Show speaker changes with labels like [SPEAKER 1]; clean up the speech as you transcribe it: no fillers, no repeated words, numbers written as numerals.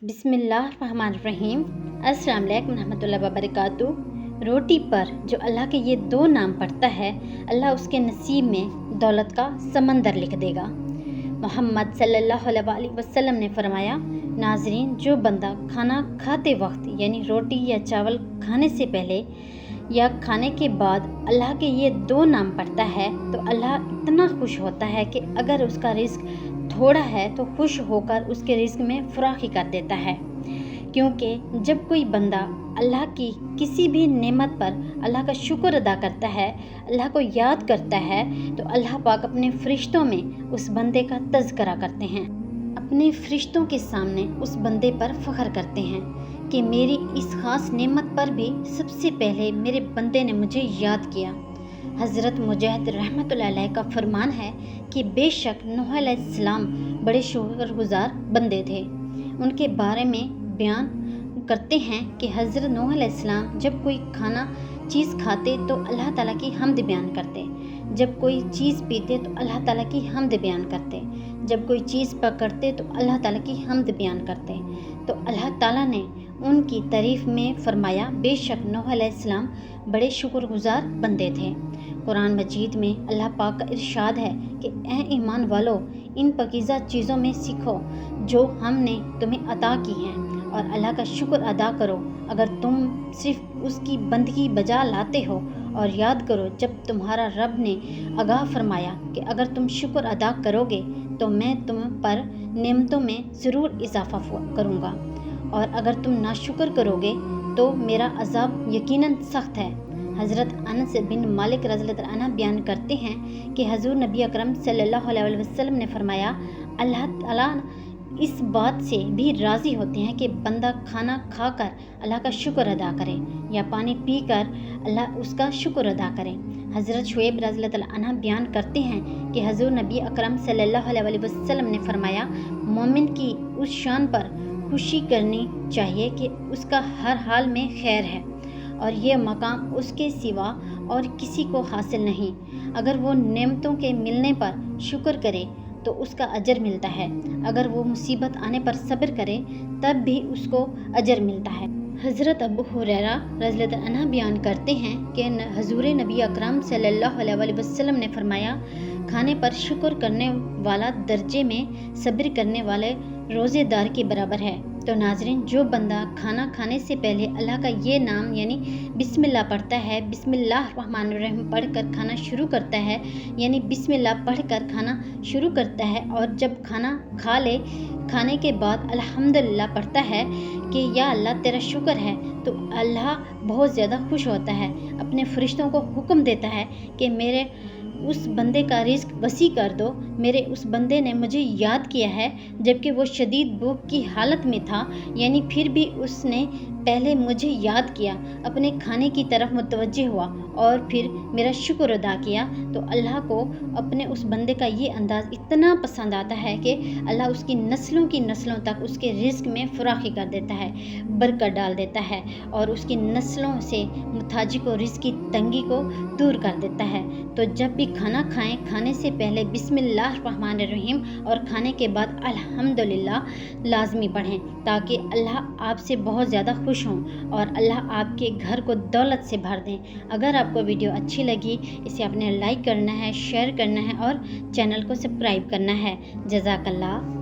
[SPEAKER 1] बिस्मिल्लाहिर्रहमानिर्रहीम। अस्सलाम वालेकुम रहमतुल्लाहि व बरकातुहू। रोटी पर जो अल्लाह के ये 2 नाम पढ़ता है, अल्लाह उसके नसीब में दौलत का समंदर लिख देगा। मोहम्मद सल्लल्लाहु अलैहि वसल्लम ने फरमाया, नाज़रीन, जो बंदा खाना खाते वक्त यानी रोटी या चावल खाने से पहले या खाने के बाद अल्लाह के ये 2 नाम पढ़ता है तो अल्लाह इतना खुश होता है कि अगर उसका रिज़्क थोड़ा है तो खुश होकर उसके रिज़्क में फराखी कर देता है। क्योंकि जब कोई बंदा अल्लाह की किसी भी नेमत पर अल्लाह का शुक्र अदा करता है, अल्लाह को याद करता है, तो अल्लाह पाक अपने फरिश्तों में उस बंदे का तज़किरा करते हैं, अपने फरिश्तों के सामने उस बंदे पर फ़ख्र करते हैं कि मेरी इस ख़ास नेमत पर भी सबसे पहले मेरे बंदे ने मुझे याद किया। हज़रत मुजाहिद रहमतुल्लाह अलैह का फरमान है कि बेशक नूह अलैहिस्सलाम बड़े शुक्रगुज़ार बंदे थे। उनके बारे में बयान करते हैं कि हज़रत नूह अलैहिस्सलाम जब कोई चीज़ खाते तो अल्लाह ताला की हम्द बयान करते, जब कोई चीज़ पीते तो अल्लाह ताला की हम्द बयान करते, जब कोई चीज़ पकड़ते तो अल्लाह ताला की हम्द बयान करते। तो अल्लाह ताला ने उनकी तारीफ़ में फ़रमाया, बेशक नूह अलैहिस्सलाम बड़े शुक्रगुज़ार बंदे थे। कुरान मजीद में अल्लाह पाक का इरशाद है कि ए ईमान वालों, इन पकीज़ा चीज़ों में सीखो जो हमने तुम्हें अता की हैं, और अल्लाह का शुक्र अदा करो अगर तुम सिर्फ उसकी बंदगी बजा लाते हो, और याद करो जब तुम्हारा रब ने आगाह फरमाया कि अगर तुम शुक्र अदा करोगे तो मैं तुम पर नेमतों में ज़रूर इजाफ़ा करूँगा, और अगर तुम नाशुक्र करोगे तो मेरा अज़ाब यकीनन सख्त है। हज़रत अनस बिन मालिक रज़ियल्लाहु अन्हु बयान करते हैं कि हज़ूर नबी अकरम सल्लल्लाहु अलैहि वसल्लम ने फरमाया, अल्लाह ताला इस बात से भी राज़ी होते हैं कि बंदा खाना खाकर अल्लाह का शुक्र अदा करे या पानी पीकर अल्लाह उसका शुक्र अदा करे। हज़रत शुएब रज़ियल्लाहु अन्हु बयान करते हैं कि हज़ूर नबी अकरम सल्लल्लाहु अलैहि वसल्लम ने फरमाया, मोमिन की उस शान पर खुशी करनी चाहिए कि उसका हर हाल में खैर है, और ये मकाम उसके सिवा और किसी को हासिल नहीं। अगर वो नेमतों के मिलने पर शुक्र करे तो उसका अजर मिलता है, अगर वो मुसीबत आने पर सब्र करे तब भी उसको अजर मिलता है। हज़रत अबू हुरैरा रज़ियल्लाहु अन्हु बयान करते हैं कि हज़ूर नबी अकरम सल्लल्लाहु अलैहि वसल्लम ने फरमाया, खाने पर शुक्र करने वाला दर्जे में सब्र करने वाले रोज़ेदार के बराबर है। तो नाज़रीन, जो बंदा खाना खाने से पहले अल्लाह का ये नाम यानी बिस्मिल्लाह पढ़ता है, बिस्मिल्लाहिर्रहमानिर्रहीम पढ़कर खाना शुरू करता है, यानी बिस्मिल्लाह पढ़कर खाना शुरू करता है, और जब खाना खा ले खाने के बाद अल्हम्दुलिल्लाह पढ़ता है कि या अल्लाह तेरा शुक्र है, तो अल्लाह बहुत ज़्यादा खुश होता है, अपने फरिश्तों को हुक्म देता है कि मेरे उस बंदे का रिज़्क वसी कर दो। मेरे उस बंदे ने मुझे याद किया है जबकि वो शदीद भूख की हालत में था, यानी फिर भी उसने पहले मुझे याद किया, अपने खाने की तरफ मुतवज्जे हुआ और फिर मेरा शुक्र अदा किया। तो अल्लाह को अपने उस बंदे का ये अंदाज़ इतना पसंद आता है कि अल्लाह उसकी नस्लों की नस्लों तक उसके रिज़्क में फराखी कर देता है, बरकत डाल देता है, और उसकी नस्लों से मुताजिक और रिज़्क की तंगी को दूर कर देता है। तो जब भी खाना खाएं, खाने से पहले बिस्मिल्लाहिर्रहमानिर्रहीम और खाने के बाद अल्हम्दुलिल्लाह लाजमी पढ़ें, ताकि अल्लाह आपसे बहुत ज़्यादा खुश हों और अल्लाह आपके घर को दौलत से भर दें। अगर आपको वीडियो अच्छी लगी, इसे आपने लाइक करना है, शेयर करना है और चैनल को सब्सक्राइब करना है। जज़ाकल्लाह।